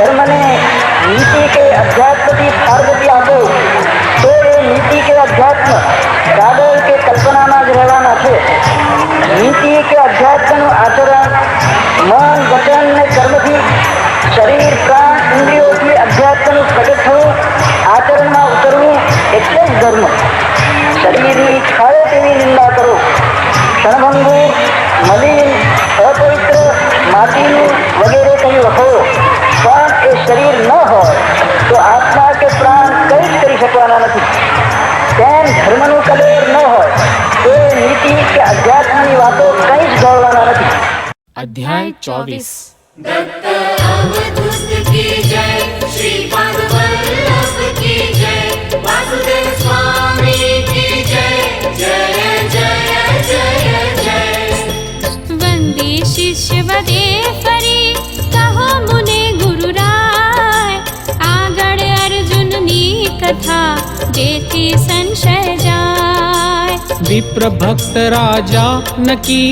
धर्म ने नीति के अध्यात्म की पार्वती आपो तो ये नीति के अध्यात्म कागज के कल्पनाમાં જ રહેવાના છે. નીતિ કે અધ્યાત્મનું આચરણ મન વચન ને કર્મથી શરીર પ્રાણ ઇન્દ્રિયોથી અધ્યાત્મનું પ્રગટ થવું, આચરણમાં ઉતરવું એટલે જ ધર્મ. શરીરની ખાય તેવી નિંદા કરો, ક્ષણભંગુર મલિન અપવિત્ર માટીનું વગેરે કંઈ લખો, પણ એ શરીર ન હોય તો આત્મા કે પ્રાણ કંઈ જ કરી શકવાના નથી. તેમ ધર્મનું કલેર ન હોય તો નીતિ કે અધ્યાત્મની વાતો કંઈ જ ગળવાના નથી. अध्याय 24 दत्त अवधूत की जय, श्रीपाद वल्लभ की जय, वासुदेव स्वामी की जय, जय जय जय जय. वंदे शिष्य वदे फरी कहो मुने गुरु राय, आगड़ अर्जुन नी कथा जेती संशय जाय. विप्र भक्त राजा नकी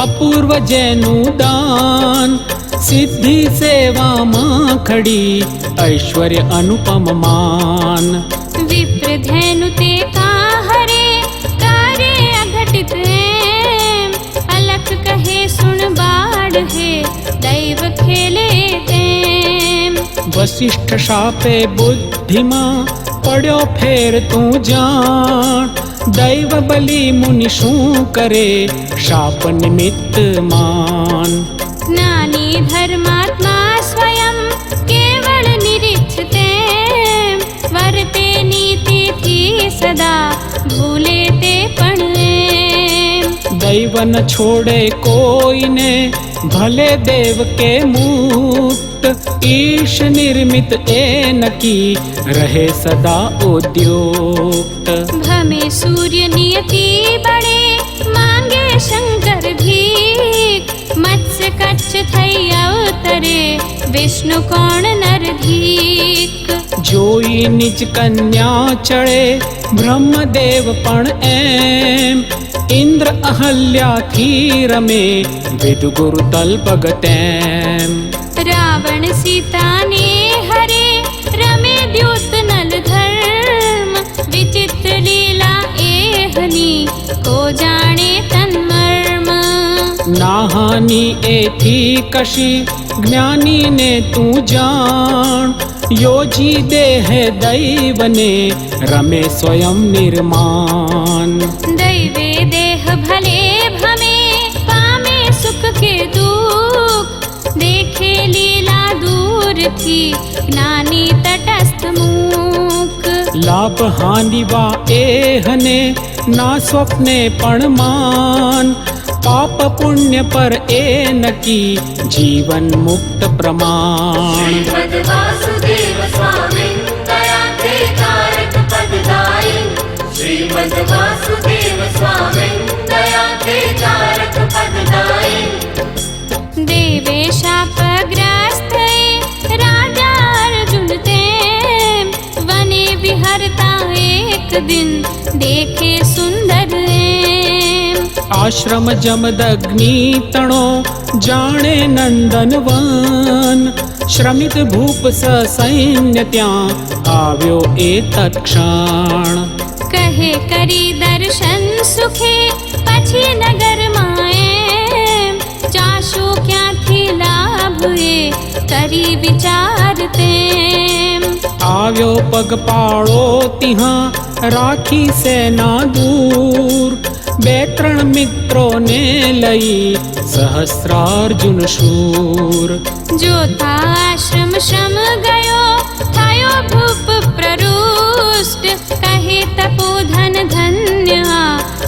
अपूर्व जैनु दान, सिद्धि सेवा मां खड़ी ऐश्वर्य अनुपम मान. विप्र धेनु ते हरे कार्य अघटित एम, अलख कहे सुन बाढ़ है दैव खेले तेम. वशिष्ठ शापे बुद्धिमा पड़ो फेर तू जान, दैव बलि मुनि शू करे शाप निमित्त मान. ज्ञानी धर्मात्मा स्वयं केवल निरीक्षते, वर्ते नीति थी सदा भूले ते पण एम. दैव न छोड़े कोई ने भले देव के मुक्त, ईश निर्मित ए न की रहे सदा उद्युक्त. भमे सूर्य नियति बड़े मांगे शंकर भीख, मत्स्य कच्छ थई अवतरे विष्णु कौन नरधीक. जोई निज कन्या चढ़े ब्रह्मदेव पण एम, इंद्र अहल्या थी रमे विदु गुरु तल भगतैम. रावण सीता ने हरे रमे द्युत नल धर्म, विचित्र लीला एहनी को जाने तन्मर्म. नाहानी ए थी कशी ज्ञानी ने तू जान, योजी देह दैव ने रमे स्वयं निर्माण. दैवे देह भले भमे पामे सुख के दुख, देखे लीला दूर थी ज्ञानी तटस्थ मूक. लाभ हानि वा एहने ना स्वप्ने पण मान, पाप पुण्य पर ए न की जीवन मुक्त प्रमाण. श्रीमद् वासुदेव स्वामी दया ते तारक पददाई, श्रीमद् वासुदेव स्वामी दया ते तारक पददाई. देवे शापग्रस्त राजा अर्जुन तेम, वने विहरता एक दिन देखे सुंदर एम. आश्रम जमदग्नि तणो जाने नंदनवन, श्रमित भूप स सैन्य त्या आव्यो ए तत्क्षण. कहे करी दर्शन सुखे पछी नगर माए, जाशो क्या थी लाभ ए करी विचारते. आव्यो पग पाड़ो तिहा राखी सेना दूर, बे त्रण मित्रों ने लई सहस्रार्जुन शूर. जो था आश्रम श्रम गयो थायो भूप प्ररुष्ट, कहे तपोधन धन्य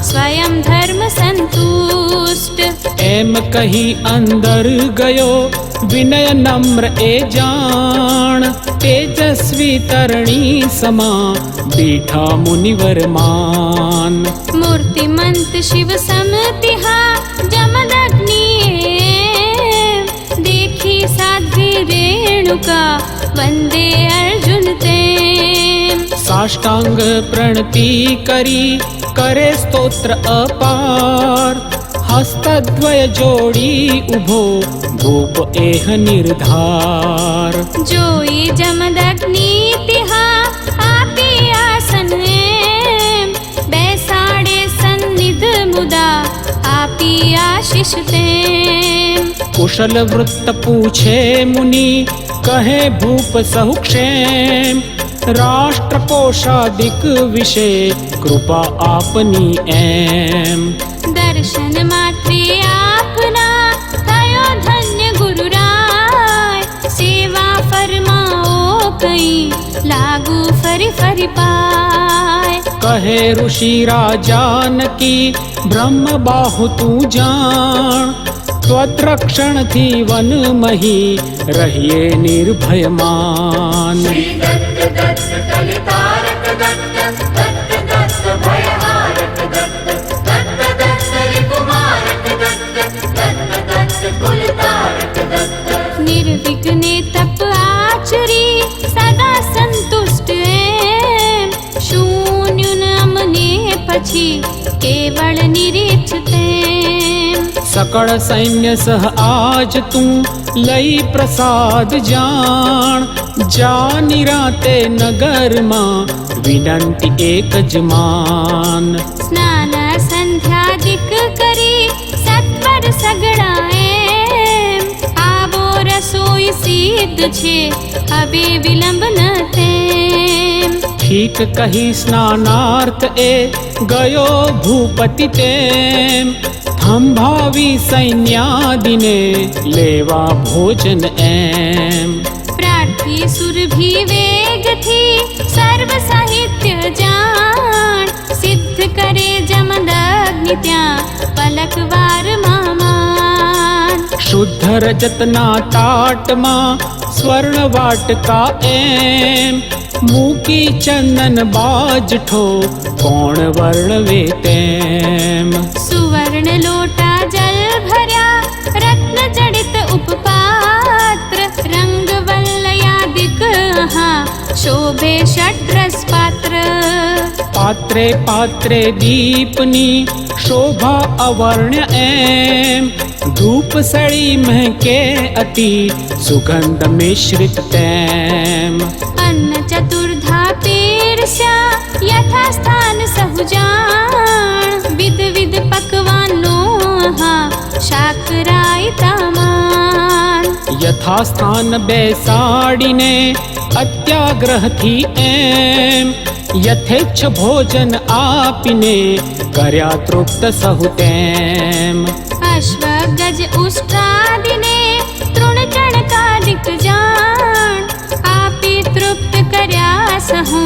स्वयं धर्म संतुष्ट. एम कही अंदर गयो विनय नम्र ए जान, तेजस्वी तरणी समा बीठा मुनिवर मान. मूर्तिमंत शिव समतिहा जमदग्नि एम, देखी साध्वी रेणुका वंदे अर्जुन तेम. साष्टांग प्रणति करी करे स्तोत्र अपार, हस्तद्वय जोड़ी उभो भूप एह निर्धार। जोई जमदग्नि तिहा आपी आसन एम, बैसाड़े सन्निध मुदा आपी आशीष देम। कुशल वृत्त पूछे मुनि कहे भूप सहुक्षेम, राष्ट्र कोशादिक विषय कृपा आपनी एम। दर्शन मात्रे आपना थयो धन्य गुरु राय, सेवा फरमाओ कई लागू फरि फरि पाय। कहे ऋषि राजान की ब्रह्म बाहु तू जान, त्वत्रक्षण थी वन मही रहिए निर्भय मान। श्री दत्त दत्त कलितारक दत्त, दत्त दत्त भयहारक दत्त, दत्त दत्त रिपुमारक दत्त, दत्त दत्त कुलतारक दत्त। निर्विघ्ने तप आचरी सदा संतुष्ट एम, शून्य नमने पछी केवल निरीक्षित एम। सकळ सैन्य सह आज तू लई प्रसाद जान, जानी राते नगर मां विनंती एक जमान। स्नान संध्यादिक करी सत्वर सगड़ा एम, आवो रसोई सिद्ध छे अबे विलंब न तेम। ठीक कही स्नानार्थ ए गयो भूपति तेम, हम भावी सैन्यादिने लेवा भोजन एम। प्रार्थी सुर भी वेग थी सर्व साहित्य जान, सिद्ध करे जमदग्नि त्या पलक वार मामान। शुद्ध रजतना ताट मां स्वर्ण वाटका एम, मूकी चंदन बाज ठो कौण वर्ण वेतेम। सुवर्ण लोटा जल भर्या रत्न जडित उपपात्र, रंग वल्लयादिक शोभे षड्रस पात्र। पात्रे पात्रे दीपनी शोभा अवर्ण्य एम, धूप सड़ी महके अति सुगंध मिश्रित तैम। अन्न चतुर्धा पीरस्या यथा स्थान सहुजान, विध विध पकवानो शाकराई तामान। यथा स्थान बैसाड़ीने अत्याग्रह थी एम, यथेच्छ भोजन आपने कर्या तृप्त सहुतेम। अश्व गज उष्ट्रादिने तृण चणकादिक जान, आपी तृप्त कर्या सहु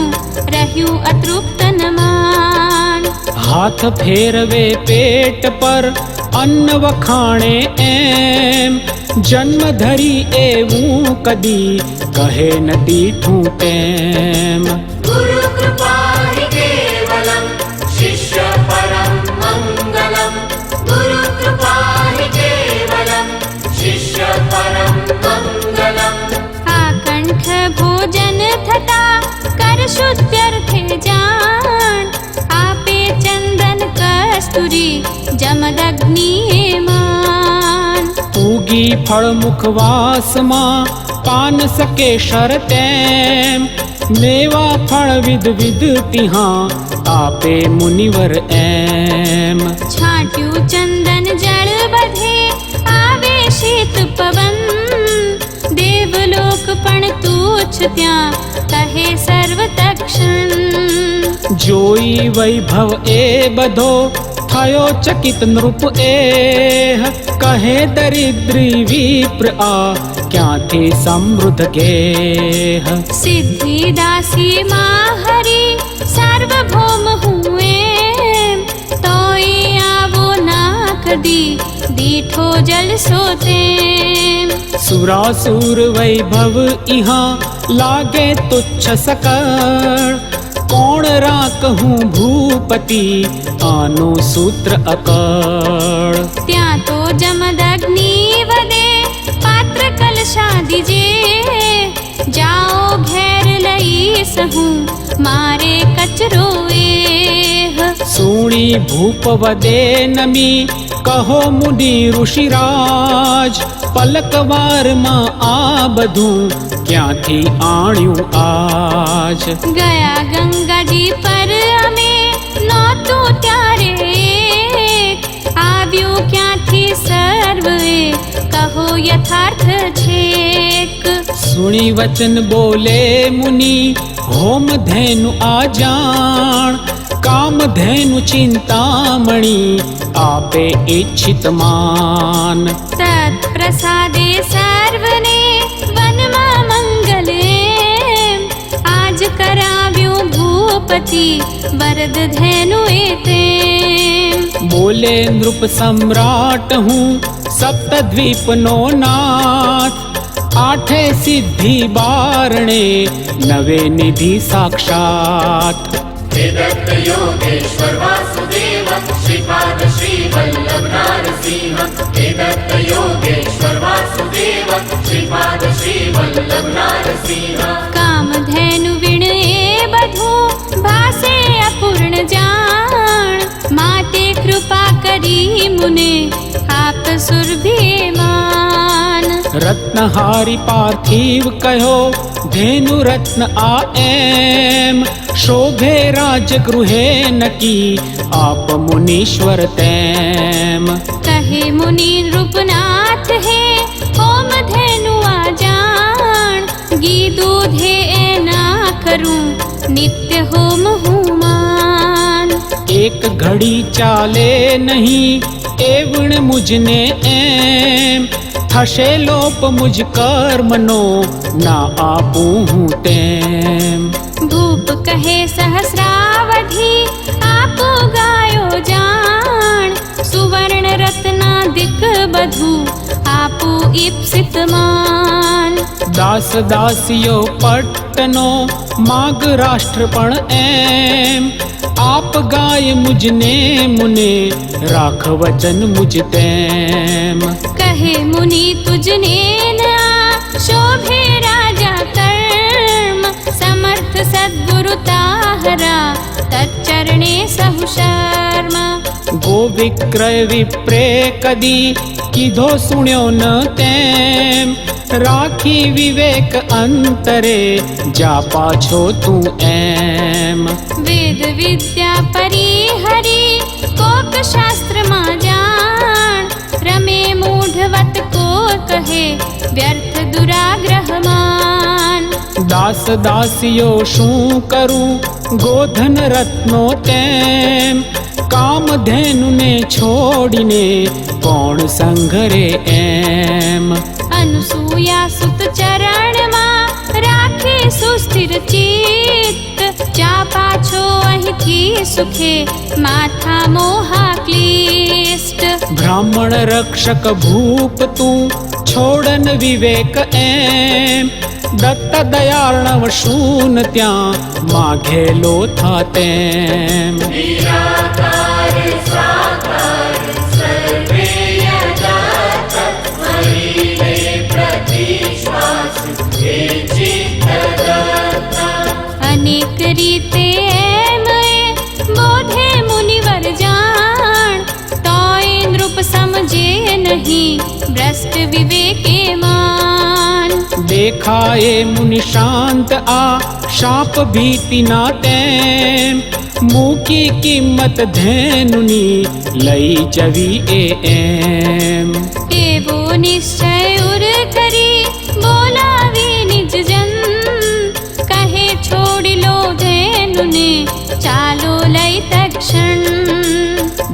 रहु अतृप्त न मान। हाथ फेरवे पेट पर अन्न वखाणे एम, जन्म धरी एवं कदी कहे न दीठू तेम। गुरु कृपा हि केवलम, शिष्य परम मंगलम। गुरु कृपा हि केवलम, शिष्य परम मंगलम। आकंठ भोजन थता कर शुद्ध्यर्थे जान, आपे चंदन कस्तूरी जमदग्नि मान। पूगी फल मुखवास मां पान सके शरतेम, मेवा फल विध विध तिहां आपे मुनिवर एम। छाट्यू चंदन जल बधे आवे शीत पवन, देवलोक पण तुच्छ त्या कहे सर्व तक्षण। जोई वैभव ए बधो थयो चकित नृप एह, कहे दरिद्री विप्र आ क्या थे समृद्ध गेह। सिद्धि दासी माहरी सार्वभौम हुए, तोई आवो ना कदी दीठो जल सोते। सुरासुर वैभव इहाँ लागे तुच्छ सकल, कौन राकहूँ भूपति आनो सूत्र अकड़। त्या तो जमदग्नि वदे पात्र कलशा दीजे, जाओ घेर लई सहूँ मारे कचरो एह। सूणी भूप वदे नमी कहो मुनि ऋषिराज पलकवार માં આ બધું ક્યાંથી આણ્યું આજ ગયા ગંગાજી પર અમે નહોતું ત્યારે આવ્યું ક્યાંથી સર્વે કહો યથાર્થ છેક। સુણી વચન બોલે મુનિ હોમ ધેનુ આ જાણ કામ ધેનુ ચિંતામણી આપે ઈચ્છિત માન। તત્પ્રસાદે સર્વને વનમાં મંગલ એમ આજ કરાવ્યું ભૂપતિ વરદ ધેનુ એ તેમ। બોલે નૃપ સમ્રાટ હું સપ્તદ્વીપ નો નાથ આઠે સિદ્ધિ બારણે નવે નિધિ સાક્ષાત। हे दत्त योगेश्वर वासुदेव श्रीपाद श्रीवल्लभ नारसिंह। हे दत्त योगेश्वर वासुदेव श्रीपाद श्रीवल्लभ नारसिंह। કામધેનુ વિણ એ બધું ભાસે અપૂર્ણ જાણ માટે કૃપા કરી મુને આપ સુરભિમાન। રત્નહારી પાર્થિવ કહો ધેનુ રત્ન આ એમ શોભે રાજગૃહે નકી આપ મુનીશ્વર તેમ। કહે મુનિ નૃપનાથ હે હોમ ધેનુ આ જાણ ઘી દૂધે એના કરું નિત્ય હોમ હુમાન। એક ઘડી ચાલે નહીં એવણ મુજને એમ થશે લોપ મુજ કર્મનો ના આપું હું તેમ। ભૂપ કહે સહસ્રાવધિ આપો ગાયો જાણ સુવર્ણ રત્નાદિક બધું આપો ઈપ્સિત માન। દાસ દાસીઓ પટ્ટનો માગ રાષ્ટ્ર પણ એમ આપ ગાય મુજને મુને રાખ વચન મુજ તેમ। કહે મુનિ તુજને ના શોભે રાજા કર્મ સમર્થ સદગુરુ તાહરા તચ્ચરણે સહુ શર્મા। ગો વિક્રય વિપ્રે કદી કીધો સુણ્યો ન તેમ રાખી વિવેક અંતરે જા પાછો તું એમ। વેદ વિદ્યા પરિહરી કોક શાસ્ત્રમાં જાણ રમે મૂઢવત કો કહે વ્યર્થ દુરાગ્રહમાન। દાસ દાસીઓ શું કરું ગોધન રત્નો તેમ કામધેનુને છોડીને કોણ સંઘરે એમ। અનુસૂયા સુત ચરણમાં રાખે સુસ્થિર ચિત્ત જા પાછો અહીંથી સુખે માથા મોહા ક્લિષ્ટ। બ્રાહ્મણ રક્ષક ભૂપ તું છોડન વિવેક એમ દત્ત દયાર્ણવ શૂન ત્યાં માઘેલો થા તેમ। निराकार साकार सर्वे यदा तत्त्वैले प्रतिश्वास हे चित्तदत्ता। અનેક રીતે એમ એ બોધે મુનિવર જાણ તોય નૃપ સમજે નહીં ભ્રષ્ટ વિવેકે માન। દેખાએ મુનિ શાંત આ શાપ ભીતિના તેમ મૂકી કિંમત ધેનુની લઈ જવી એ એમ। એવો નિશ્ચય ઉર કરી બોલાવી નિજ જન કહે છોડી લો ધેનુને ચાલો લઈ તક્ષણ।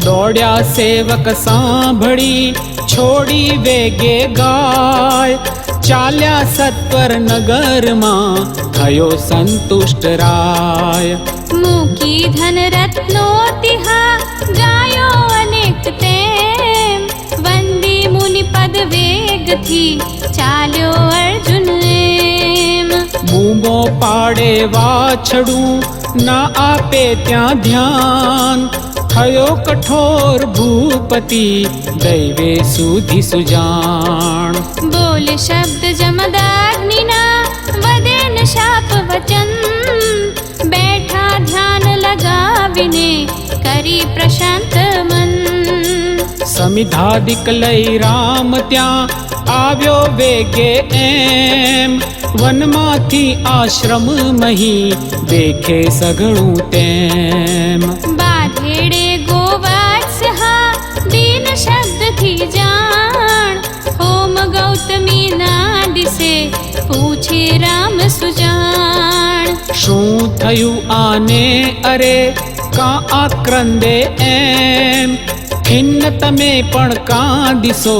દોડ્યા સેવક સાંભળી છોડી વેગે ગાય ચાલ્યા સત્વર નગરમાં થયો સંતુષ્ટ રાય। મૂકી ધન રત્નો તિહા ગાયો અનેક તેમ વંદી મુનિ પદ વેગથી ચાલ્યો અર્જુન એમ। બૂમો પાડે વાછડું ના આપે ત્યાં ધ્યાન થયો કઠોર ભૂપતિ દૈવે સુધી સુજાણ. બોલ શબ્દ જમદાગ્નિના વધે ન શાપ વચન, બેઠા ધ્યાન લગાવીને કરી પ્રશાંત મન. સમિધાદિક લઈ રામ ત્યાં આવ્યો વેગે એમ, વનમાંથી આશ્રમ મહી દેખે સઘળું તેમ. બાધેડે ગોવત્સ હા દીન શબ્દથી જાણ, હોમ ગૌતમી ના દિશે પૂછે રામ સુજાણ. શું થયું આને અરે કા આક્રંદે એમ, ખિન્ન તમે પણ કાંદીશો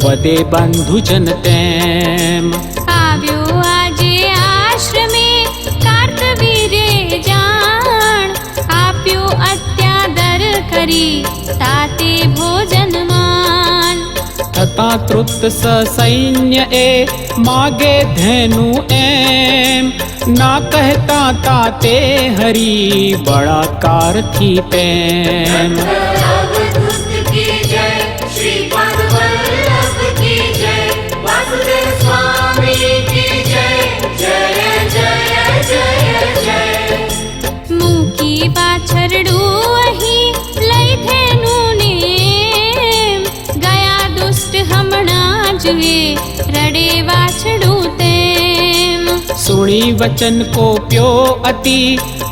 વધે બંધુજન તેમ. આવ્યો આજે આશ્રમે કાર્તવીર્ય જાણ, આપ્યો અત્યાદર કરી તાતે ભોજન માન. થતા તૃપ્ત સૈન્ય એ માગે ધેનું એમ, ના કહેતા તાતે હરી બળાત્કારથી તેમ. अवधूत की जय, श्रीपाद वल्लभ की जय, वासुदेव स्वामी की जय, जय जय जय जय. મૂકી પાછરડું અહીં લઈ થેનું નેમ, ગયા દુષ્ટ હમણાં જુએ રડે વાછડું તેમ. સુણી વચન કોપ્યો અતિ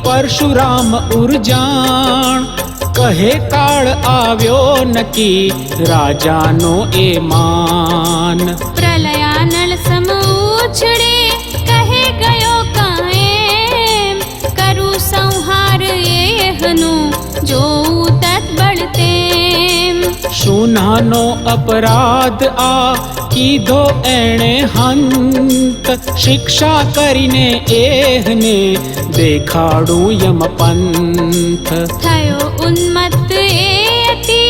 પરશુરામ ઉર્જાણ, કહે કાળ આવ્યો નકી રાજાનો એ માન. પ્રલયાનળ સમ ઉછળે કહે ગયો કાયમ, કરું સંહાર એહનું જોઉં તત્બળ તેમ. શું નાનો અપરાધ આ કીધો એણે હંત, શિક્ષા કરીને એહને દેખાડું યમપંથ. થયો ઉન્મત્ત એ અતિ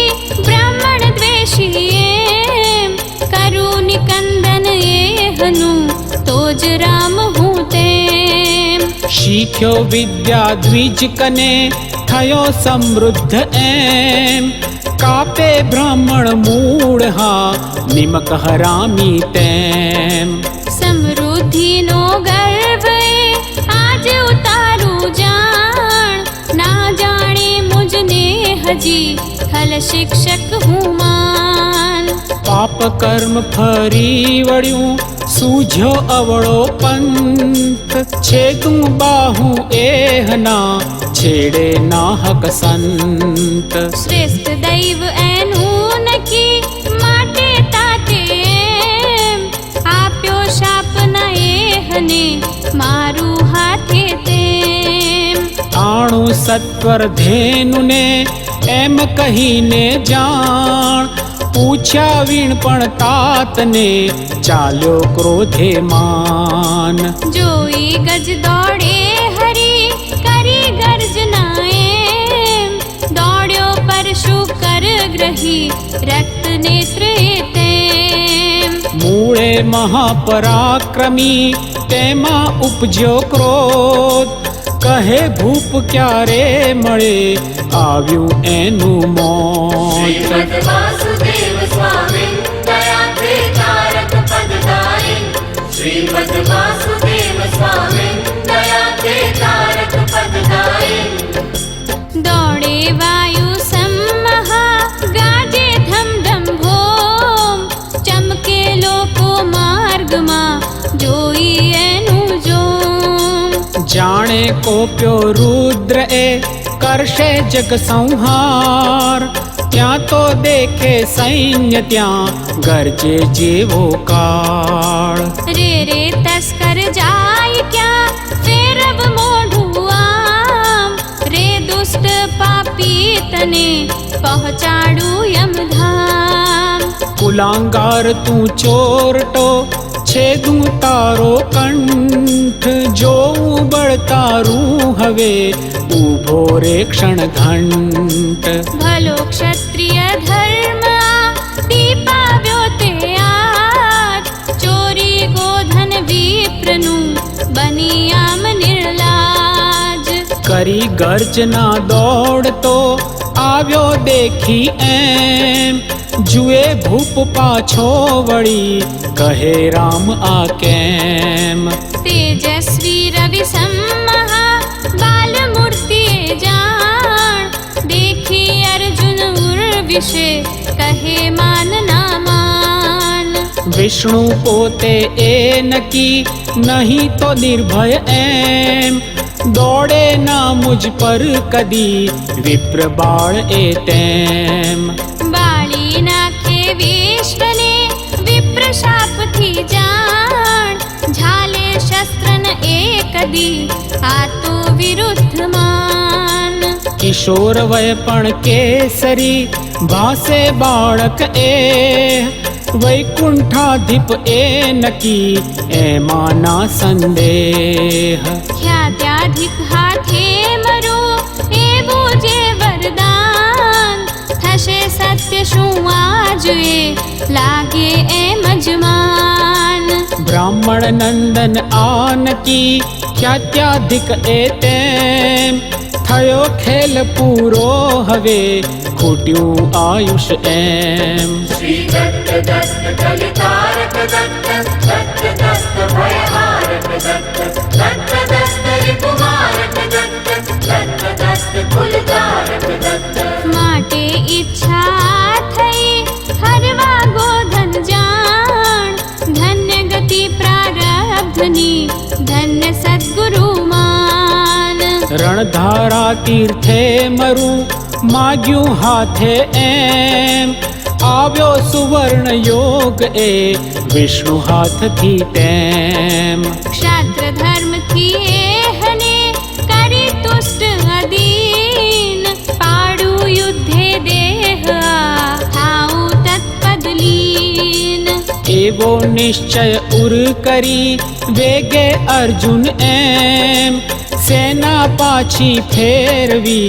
બ્રાહ્મણ દ્વેષી એમ, કરું નિકંદન એહનું તો જ રામ હું તેમ. શીખ્યો વિદ્યા દ્વિજ કને થયો સમૃદ્ધ એમ, કાપે બ્રાહ્મણ મૂળ હા નિમક હરામી તેમ. સમૃદ્ધિનો ગર્વ એ આજ ઉતારું જાણ, ના જાણે મુજને હજી ખલ શિક્ષક હું માન. પાપ કર્મ ફરી વળ્યું સૂઝ્યો અવળો પંથ, છેદું બાહુ એહના છેડે નાહક સંત. શ્રેષ્ઠ દૈવ એનું નકી માટે તાતે એમ, આપ્યો શાપ ન એહને મારું હાથે તેમ. આણું સત્વર ધેનુને એમ કહીને જાણ, પૂછ્યા વીણ પણ તાતને ચાલ્યો ક્રોધે માન. જોઈ ગજ દોડે હરી કરી ગર્જના એમ, દોડ્યો પરશુ કર ગ્રહી રક્ત નેત્ર તેમ. મૂળે મહાપરાક્રમી તેમાં ઉપજ્યો ક્રોધ, કહે ભૂપ ક્યારે મળે આવ્યું એનું મોત. श्रीमद् वासुदेव स्वामी दया ते तारक पददायिन, श्रीमद् वासुदेव स्वामी दया ते तारक पददायिन. દોડે વાયુ સમમહા ગાજે ધમ ધમ ભોમ, ચમકે લોકો માર્ગમાં જોઈ એનું જોમ. જાણે કોપ્યો રુદ્ર એ કરશે જગ સંહાર, ત્યાં તો દેખે સૈન્ય ત્યાં ગરજે જેવો કાળ. રે રે તસ્કર જાય ક્યાં ફેરવ મોઢું આમ, રે દુષ્ટ પાપી તને પહોંચાડું યમધામ. કુલાંગાર તું ચોરટો છેદું તારો કંઠ, જોઉં બળ તારું હવે ઊભો રે ક્ષણ ઘંટ. ભલો ક્ષત્રિય ધર્મ આ દીપાવ્યો તે આજ, ચોરી ગોધન વિપ્રનું બની આમ નિર્લાજ. કરી ગર્જના દોડતો આવ્યો દેખી એમ જુએ ભૂપ પાછો વળી કહે રામ આ કેમ तेजस्वी रवि सम्महा बाल मूर्ति जान देखी अर्जुन उर्विषे कहे मान ना मान વિષ્ણુ પોતે એ નકી નહીં તો નિર્ભય એમ દોડે ના મુજ પર કદી વિપ્ર બાળ એ તેમ बाली नाखे विश्वने विप्र शाप थी जान झाले शस्त्र न एकदी आ तो विरुद्ध मान કિશોર વય પણ કેસરી ભાસે બાળક એ વૈકુંઠાધિપ એ નકી એમાં ના સંદેહ ख्यात्याधिक हाथे मरो एवो जे वरदान थशे सत्य शुं आजुए लागे एम जमान બ્રાહ્મણ નંદન આનકી ખ્યાત્યાધિક એ તેમ થયો ખેલ પૂરો હવે ખૂટ્યું આયુષ એમ श्री दत्त दत्त कलितारक दत्त दत्त दत्त भयहारक दत्त दत्त दत्त रिपुमारक दत्त दत्त दत्त कुलतारक दत्त माटे इच्छा थई हरवा गोधन जान धन्य गति प्रारब्धनी धन्य सद्गुरु मान રણધારા તીર્થે મરું માગ્યું હાથે એમ આવ્યો સુવર્ણ યોગ એ વિષ્ણુ હાથથી તેમ क्षात्र धर्म थी एहने करी तुष्ट अदीन पाडू युद्धे देह थाऊ तत्पद लीन એવો નિશ્ચય ઉર કરી વેગે અર્જુન એમ સેના પાછી ફેરવી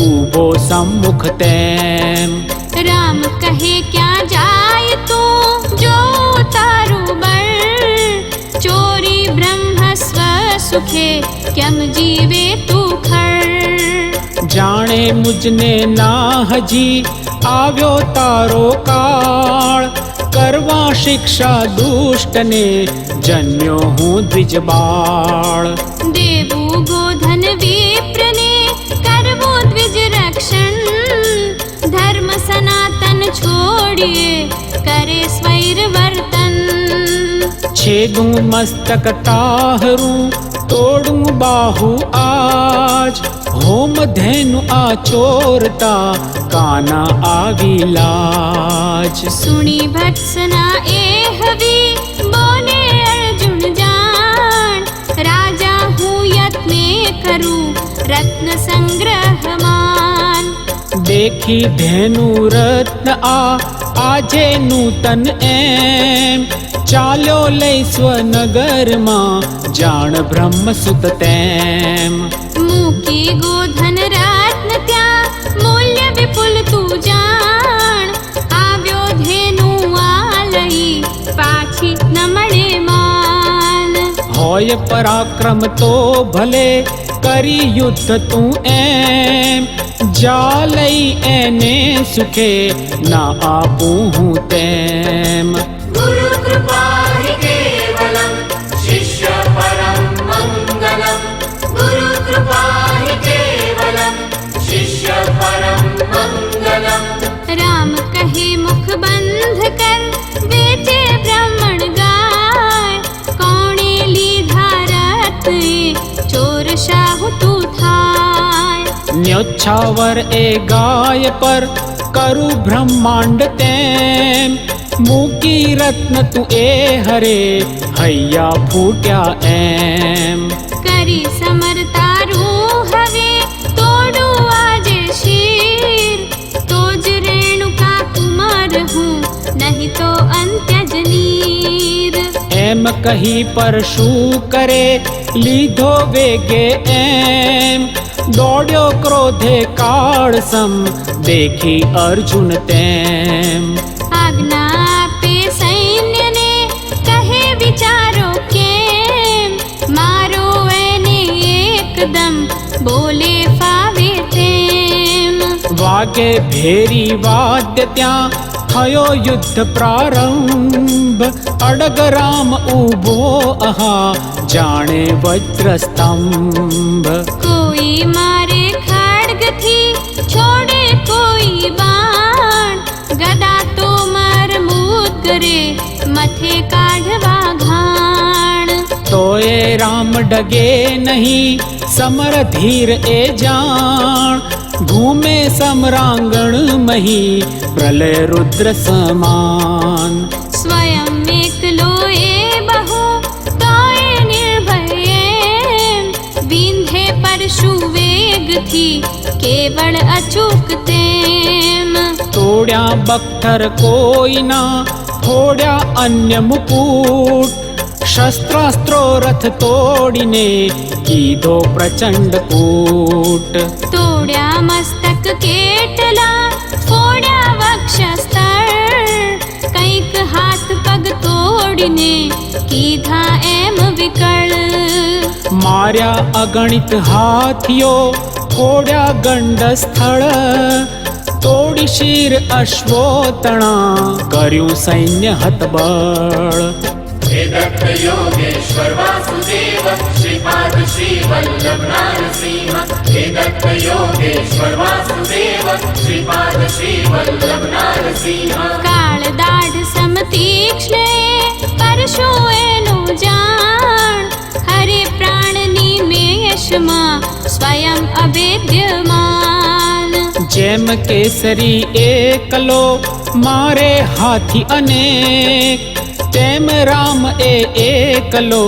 ઊભો સમ્મુખ તેમ राम कहे क्या जाय तू जो तारू बर चोरी ब्रह्मस्व सुखे क्यम जीवे तू खर જાણે મુજને ના હજી આવ્યો તારો કાળ કરવા શિક્ષા દુષ્ટને જન્યો હું દ્વિજબાળ देवू गोधन विप्रने करवो द्विज रक्षण धर्म सनातन छोड़िए करे स्वैर वर्तन છેદું મસ્તક તાહરું તોડું બાહુ આજ હોમ ધેનુ આ ચોરતા કાના આવી લાજ सुनी भत्सना एहवी बोले अर्जुन जान राजा हूँ यत्ने करूँ रत्न संग्रह मान દેખી ધેનુ રત્ન આ આજે નૂતન એમ ચાલ્યો લઈ સ્વનગરમાં જાણ બ્રહ્મસુત તેમ मूकी गोधन रत्न त्या मूल्य विपुल तू जान आव्यो धेनु आलई पाछी न मळे मान હોય પરાક્રમ તો ભલે કરી યુદ્ધ તું એમ જા લઈ એને સુખે ના આપું હું તેમ गुरु कृपा हि केवलं शिष्य परं मङ्गलं गुरु कृपा हि केवलं शिष्य परं मङ्गलं राम कहे मुख बंध कर बेचे ब्राह्मण गाय कौणे लीधा रत चोर शाहु तू थाय ન્યોચ્છાવર એ ગાય પર કરું બ્રહ્માંડ તેમ મૂકી રત્ન તું એ હરે હૈયા ફૂટ્યા એમ करी समरतारू हवे तोड़ू आजे शीर तोज रेणुका कुमार हूँ नहीं तो अंत्यजनीर એમ કહી પરશુ કરે લીધો વેગે એમ દોડ્યો ક્રોધે કાળ સમ દેખી અર્જુન તેમ आज्ञा पे सैन्य ने कहे विचारो केम मारो एने एकदम बोले फावे तेम વાગે ભેરી વાદ્ય ત્યાં થયો યુદ્ધ પ્રારંભ. અડગ રામ ઊભો અહા જાણે વજ્રસ્તંભ. કોઈ મારે ખડગથી છોડે કોઈ બાણ, ગદા તો માર મુદ્ગરે મથે કાઢવા ઘાણ. તો એ રામ ડગે નહીં સમર ધીર એ જાણ. ઘૂમે સમરાંગણ મહી પ્રલય રુદ્ર સમાન. સ્વયં એકલો એ બહુ તો એ નિર્ભય એમ, વિંધે પરશુ વેગથી કેવળ અચૂક તેમ. તોડ્યા બખ્તર કોઈના ફોડ્યા અન્ય મુકુટ. શસ્ત્રાસ્ત્રો રથ તોડીને કીધો પ્રચંડ કૂટ. તોડ્યા મસ્તક કેટલા ફોડ્યા વક્ષસ્થળ, કંઈક હાથ પગ તોડીને કીધા એમ વિકળ. માર્યા અગણિત હાથીઓ ફોડ્યા ગંડ સ્થળ. તોડી શીર અશ્વોતણા કર્યું સૈન્ય હતબળ. हे दत्त योगेश्वर वासुदेव श्रीपाद श्री वल्लभ नारसिंह. हे दत्त योगेश्वर वासुदेव श्रीपाद श्री वल्लभ नारसिंह. કાળ દાઢ સમતીક્ષ્ણે પરશુ એનું જાણ, હરે પ્રાણની મેષમાં સ્વયં અભેદ્યમાન. જેમ કેસરી એકલો મારે હાથી અનેક, તેમ રામ એ એકલો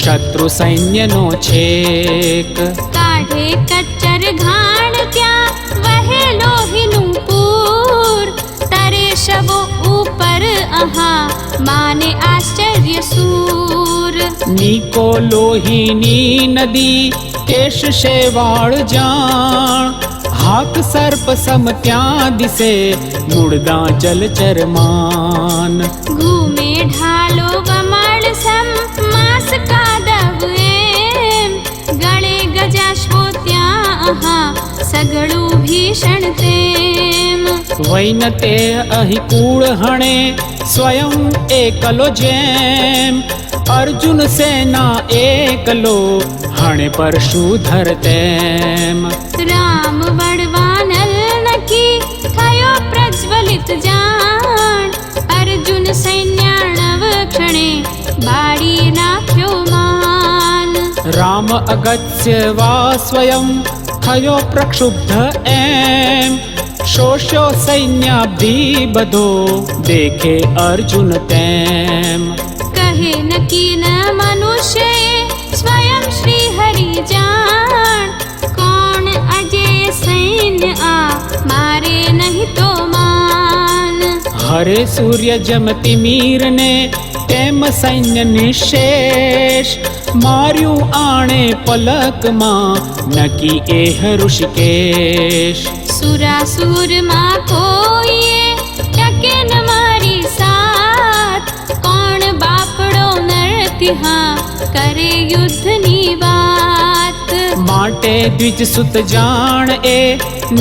શત્રુ સૈન્યનો છેક. કાઢે કચ્ચર ઘાણ ત્યાં વહે લોહીનું પૂર, તરે શવો ઉપર અહા માને આશ્ચર્ય સૂર. નીકો લોહીની નદી કેશ શેવાળ જાણ. હાક સર્પ સમ ત્યાં દિશે મૂળદા જલચરમાન. ઘૂમે ઢાલો વમળ સમ માસ કાદવ એમ, ગળે ગજાશ્વો ત્યાં અહા સઘળું ભીષણ તેમ. વૈનતે અહીં કૂળ હણે સ્વયં એકલો જેમ. અર્જુન સેના એકલો હણે પરશુધર તેમ. રામ વડવાનલ નકી થયો પ્રજ્વલિત જાણ, અર્જુન સૈન્યાણવ ક્ષણે બાળી નાખ્યો માન. રામ અગત્ય વા સ્વયં થયો પ્રક્ષુબ્ધ એમ. શોષ્યો સૈન્યાબ્ધિ બધો દેખે અર્જુન તેમ. કહે નકી ન મનુષ્ય સ્વયં શ્રી હરિ જાણ, કોણ અજેય સૈન્ય આ મારે નહીં તો માન. હરે સૂર્ય જમતી મીરને તેમ સૈન્ય નિશેષ. માર્યું આણે પલકમાં નકી એહ ઋષિકેશ. સુરાસુરમાં કોઈએ ટકે ન મારી સાથ, કોણ બાપડો નરતિહા કરે યુદ્ધની વાત. માટે દ્વિજ સુત જાણ એ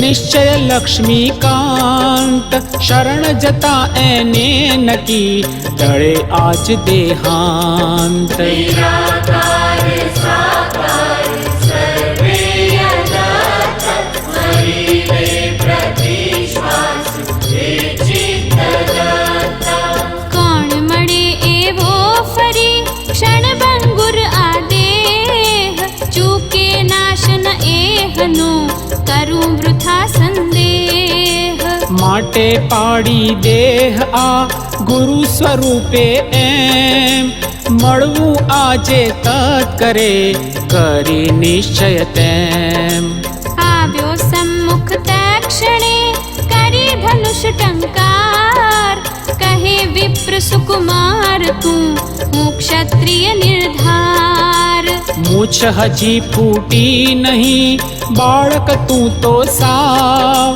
નિશ્ચય લક્ષ્મીકાંત. શરણ જતા એને નકી ટળે આજ દેહાંત. निराकार साकार सर्वे यथार्थ, हरिवे प्रतिश्वास हे चित्तदत्ता. કોણ મળે એવો ફરી ક્ષણભંગુર આદેહ, ચૂકે નાશન એહનો કરું વૃથા સંદેહ. માટે પાડી દેહ આ ગુરુ સ્વરૂપે એમ. મળવું આજે તત કરે કરી નિશ્ચય તેમ. આવ્યો સમ્મુખ તક્ષણે કરી ધનુષ ટંકાર, કહે વિપ્ર સુકુમાર તું હું ક્ષત્રિય નિર્ધાર. મૂછ હજી ફૂટી નહીં બાળક તું તો સાવ.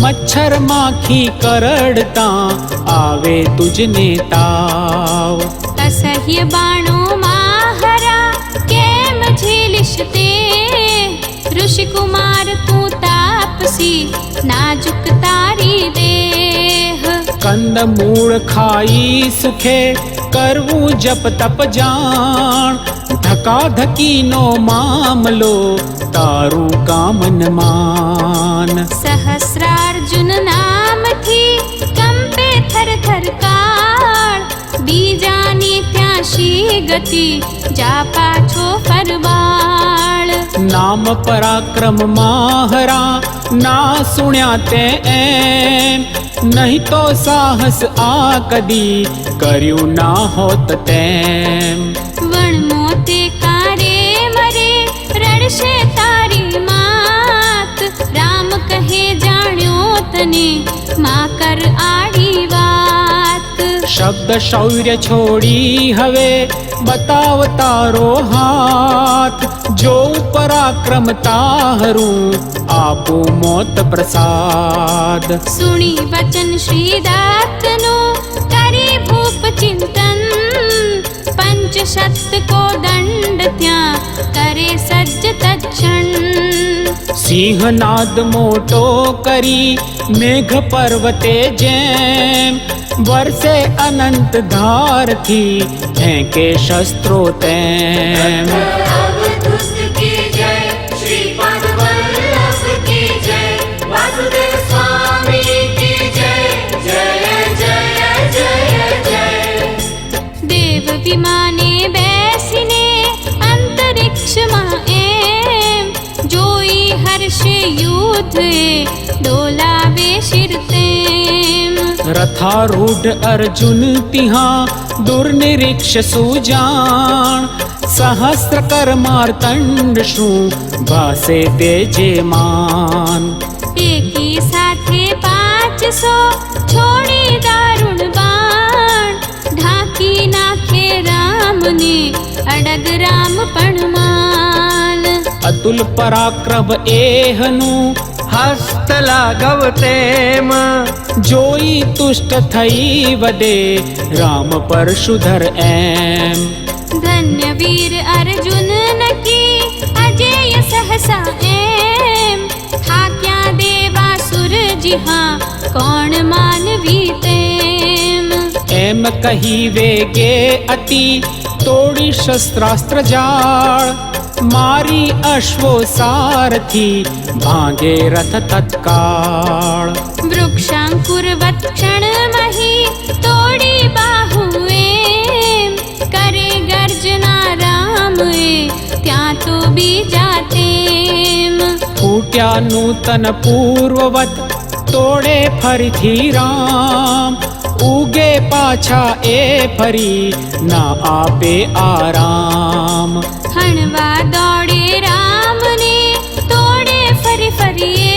મચ્છર માખી કરડતા આવે તુજને તાવ. અસહ્ય બાણો માહરા કેમ ઝીલીશ તે, ઋષિકુમાર તું તાપસી नाजुक तारी देह। કંદ મૂળ ખાઈ સુખે કરવું જપ તપ જાણ, ધકાધકીનો મામલો તારું કામન માન. સહસ્રાર્જુન નામથી કંપે થર થર કાળ, બીજાની ત્યાં શી ગતિ જા પાછો ફરવાળ. નામ પરાક્રમ માહરા ના સુણ્યા તે એમ, નહીં તો સાહસ આ કદી કર્યું ના હોત તેમ. વણમો તે કારે મરે રડશે તારી માત, રામ કહે જાણ્યો તને મા કર આડી વાત. શબ્દ શૌર્ય છોડી હવે બતાવ તારો હાથ, જો પરાક્રમ તારું આપું મોત પ્રસાદ. સુણી વચન શ્રી દાતનું કરી ભૂપ ચિંતન, પંચશત કો દંડ ત્યાં કરે સજ્જ તક્ષણ. સિંહનાદ મોટો કરી મેઘ પર્વતે જેમ, વર્ષે અનંત ધારથી ફેંકે શસ્ત્રો તેમ. अवधूत की जय, श्रीपाद वल्लभ की जय, वासुदेव स्वामी की जय, जय जय जय जय. દેવ વિમાને બેસીને અંતરિક્ષમાં એમ, જોઈ હર્ષે યુદ્ધ એ ડોલાવે શિર તેમ. રથારૂઢ અર્જુન તિહા દુર્નિરીક્ષ સુજાણ, સહસ્ર કર માર્તંડ શું ભાસે તેજે માન. એકી સાથે 500 છોડી દારૂણ બાણ, ઢાંકી નાખે રામને અડગ રામ પણ માન. અતુલ પરાક્રમ એહનું હસ્ત લાઘવ તેમ, જોઈ તુષ્ટ થઈ વદે રામ પરશુધર એમ. ધન્ય વીર અર્જુન નકી અજેય સહસા એમ, થાક્યા દેવાસુર જીહા કોણ માનવી તેમ. એમ કહી વેગે અતિ તોડી શસ્ત્રાસ્ત્ર જાળ, મારી અશ્વો સારથી ભાંગે રથ તત્કાળ. વૃક્ષાંકુરવત ક્ષણમહી તોડી બાહુ એમ, કરે ગર્જના રામ એ ત્યાં તો બીજા તેમ. ફૂટ્યા નૂતન પૂર્વવત તોડે ફરીથી રામ, ઉગે પાછા એ ફરી ના આપે આરામ. હણવા દોડે રામને તોડે ફરી ફરી,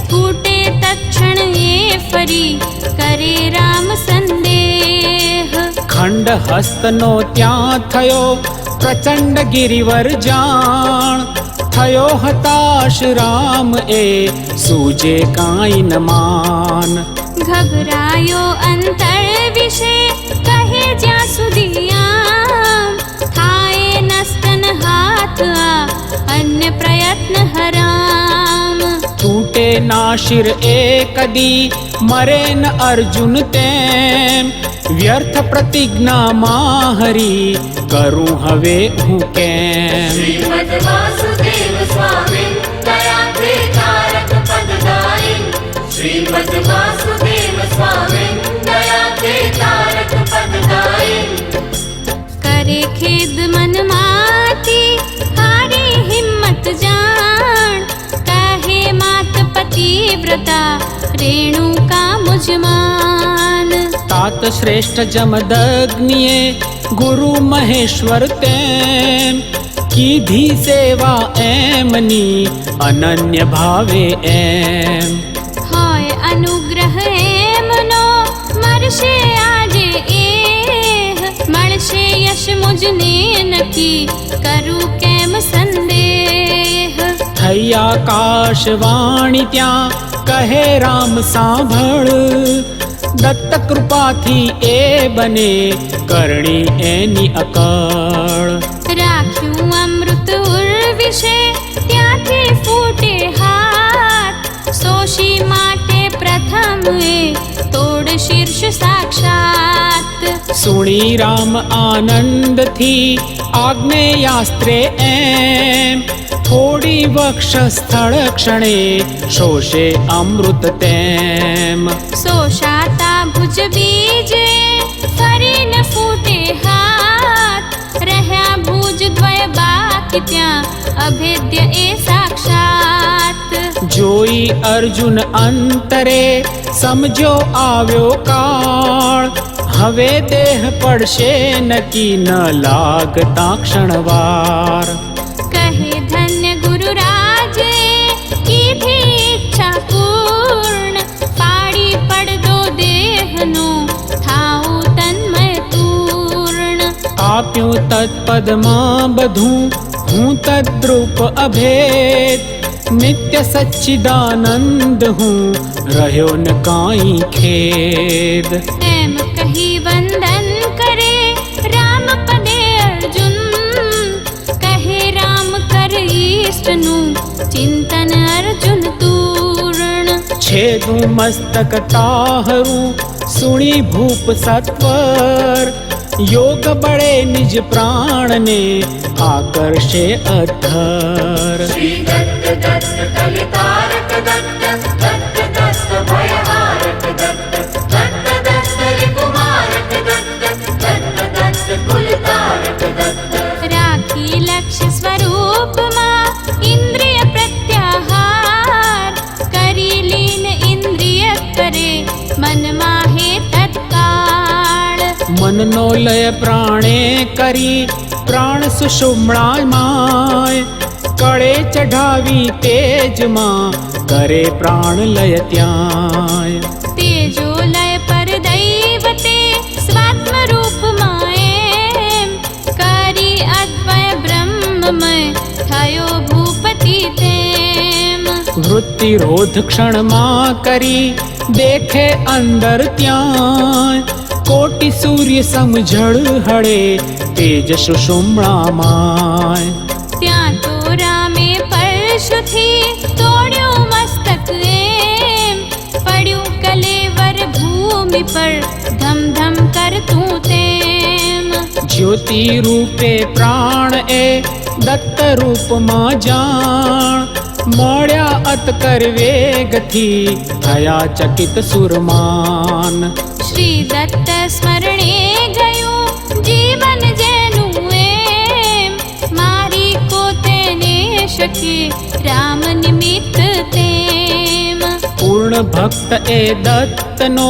ફૂટે તક્ષણ એ ફરી કરે રામ સંદેહ. ખંડ હસ્તનો ત્યાં થયો પ્રચંડ ગિરિવર જાણ, થયો હતાશ રામ એ સૂજે કાંઈ ન માન. ઘબરાયો અંતર વિશે કહે જ્યાં સુધી આમ, થાય નસ્તન હાથ આ અન્ય પ્રયત્ન હરામ. તૂટે ના શિર એ કદી મરે ન અર્જુન તેમ, વ્યર્થ પ્રતિજ્ઞા માહરી કરું હવે હું કેમ. श्रीमद् वासुदेव स्वामी दयाते तारक पददायिन्, श्रीमद् वासुदेव स्वामी दयाते तारक पददायिन्. કરે ખેદ મનમાંથી હારી હિંમત જાણ, કહે માત પતિવ્રતા રેણુકા મુજમાન. तात श्रेष्ठ जमदग्निये गुरु महेश्वर तेम, કીધી સેવા એમની અનન્ય ભાવે એમ. હોય અનુગ્રહ એમનો મરશે આજે એ, મળશે યશ મુજને નક્કી કરું કેમ સંદેહ. થઈ આકાશવાણી ત્યાં કહે રામ સાંભળ, દત્ત કૃપાથી એ બને કરણી એની અકળ. રાખ્યું અમૃત ઉર વિશે ત્યાંથી ફૂટે હાથ, ઋષિ માટે પ્રથમ એ તોડ શીર્ષ સાક્ષાત. સુણી રામ આનંદથી આગ્નેયાસ્ત્રે એમ થોડી વક્ષસ્થળ ક્ષણે શોષે અમૃત તેમ. શોષાતા ભુજ બીજે ફરીને ફૂટે હાથ, રહ્યા ભુજ દ્વય બાકી ત્યાં અભેદ્ય એ સાક્ષાત. જોઈ અર્જુન અંતરે સમજો આવ્યો કાળ, હવે દેહ પડશે નકી ન લાગતા ક્ષણવાર. કહે ધન્ય ગુરુરાજે કીધી ઈચ્છા પૂર્ણ, પાડી પડદો દેહનો થાઉ તન્મય પૂર્ણ. આપ્યું તત્પદમાં બધું હું તદ્રૂપ અભેદ, નિત્ય સચ્ચિદાનંદ હું રહ્યો ન કાંઈ ખેદ. એમ કહી વંદન કરે રામ પદે અર્જુન, કહે રામ કર ઈષ્ટનું ચિંતન અર્જુન તૂર્ણ. છેદું મસ્તક તાહરું સુણી ભૂપ સત્વર, યોગ બળે નિજ પ્રાણને આકર્ષે અધર. શ્રી દત્ત દત્ત કલિતારક દત્ત દત્ત દત્ત ભયહારક દત્ત દત્ત દત્ત રિપુમારક દત્ત દત્ત દત્ત કુલતારક દત્ત. રાખી લક્ષ્ય સ્વરૂપમાં ઇન્દ્રિય પ્રત્યાહાર, કરી લીન ઇન્દ્રિય કરે મનમાં હે તત્કાળ. મનનો લય પ્રાણે કરી પ્રાણ સુષુમ્ણામાંય, કળે ચઢાવી તેજમાં કરે પ્રાણ લય ત્યાંય. તેજો લય પર દૈવતે સ્વાત્મ રૂપમાં એમ, કરી અદ્વય બ્રહ્મમય થયો ભૂપતિ તેમ. વૃત્તિ રોધ ક્ષણમાં કરી દેખે અંદર ત્યાંય, કોટી સૂર્ય સમજળ હળે તેજ સુષુમ્ણામાંય. ત્યાં તો રામે પરશુથી તોડ્યું મસ્તક એમ, પડ્યું કલેવર ભૂમિ પર ધમ ધમ કરતું તેમ. જ્યોતિ રૂપે પ્રાણ એ દત્ત રૂપમાં જાણ, મળ્યા અતકર વેગથી થયા ચકિત સુરમાન. શ્રી દત્ત સ્મરણે ગયું જીવન જેનું એમ, મારી કો તેને શકે રામ નિમિત્ત તેમ. પૂર્ણ ભક્ત એ દત્તનો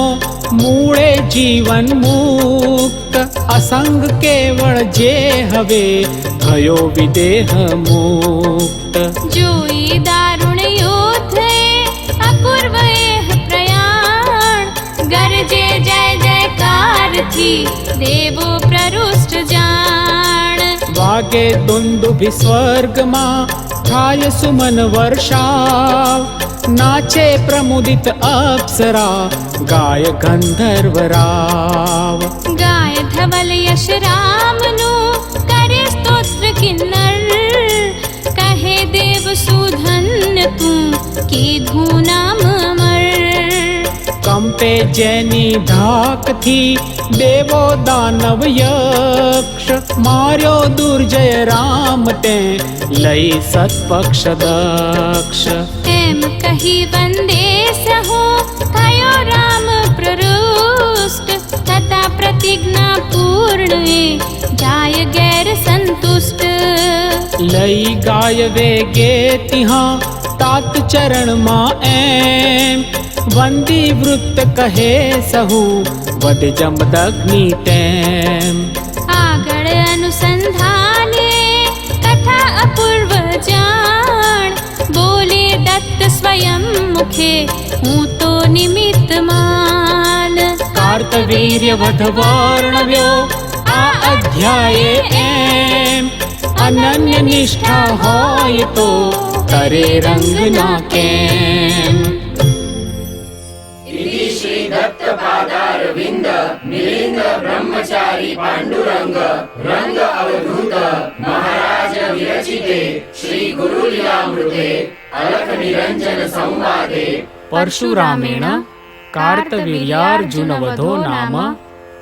મૂળે જીવન મુક્ત, અસંગ કેવળ જે હવે થયો વિદેહ મુક્ત. જોઈ દારુણ યુદ્ધ એ અપૂર્વ એહ પ્રયાણ, ગરજે જય જયકારથી દેવો પ્રરુષ્ટ જાણ. વાગે દુંદુભિ સ્વર્ગમાં થાય સુમન વર્ષાવ, નાચે પ્રમુદિત અપ્સરા ગાય ગંધર્વ રાવ. ગાય ધવલ યશ રામનું કરે સ્તોત્ર કિન્નર, કહે દેવ સુધન્ય તું કીધું નામ અમર. કંપે જેની ધાકથી દેવો દાનવ યક્ષ, માર્યો દુર્જય રામ તે લઈ સત્પક્ષ દક્ષ. એમ કહી વંદે સહુ થયો રામ પ્રરુષ્ટ, થતા પ્રતિજ્ઞા પૂર્ણ એ જાય ગેર સંતુષ્ટ. લઈ ગાય વેગે તિહા तात ચરણમાં એમ, વંદી વૃત્ત કહે સહુ વદ જમદગ્નિ તેમ. આગળ અનુસંધાને કથા અપૂર્વ જાણ, બોલે દત્ત સ્વયં મુખે હું તો નિમિત્ત માન. કાર્તવીર્ય વધ વર્ણવ્યો આ અધ્યાયે એમ, અનન્ય નિષ્ઠા હોય તો કરે રંગના કેમ. इति श्री दत्त पादारविंद मिलिंद ब्रह्मचारी पांडुरंग रंग अवधूत महाराज विरचिते श्री गुरु लीलामृते अलख निरंजन संवादे परशुरामेण कार्तवीर्यार्जुनवधो नाम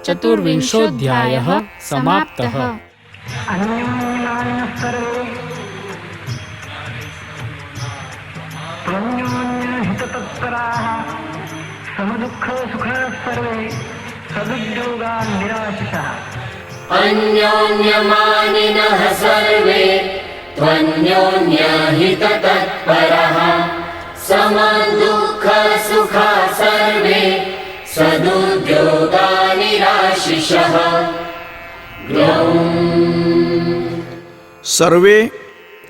चतुर्विंशोऽध्यायः समाप्तः। अन्योन्यान्यः सर्वे त्वन्योन्यहिततत्पराः समदुःखसुखिनः सर्वे सदुद्योगान् निराशिषः। अन्योन्यमानिनः सर्वे त्वन्योन्यहिततत्परः समदुःखसुखा सर्वे सदुद्योगानिराशिषः। સર્વે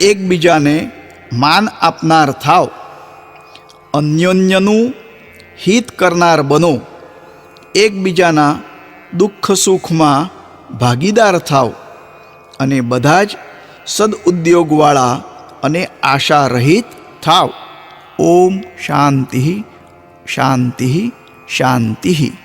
એકબીજાને માન આપનાર થાવ, અન્યોન્યનું હિત કરનાર બનો, એકબીજાના દુઃખ સુખમાં ભાગીદાર થાવ અને બધા જ સદઉદ્યોગવાળા અને આશા રહિત થાવ. ઓમ શાંતિ શાંતિ શાંતિ.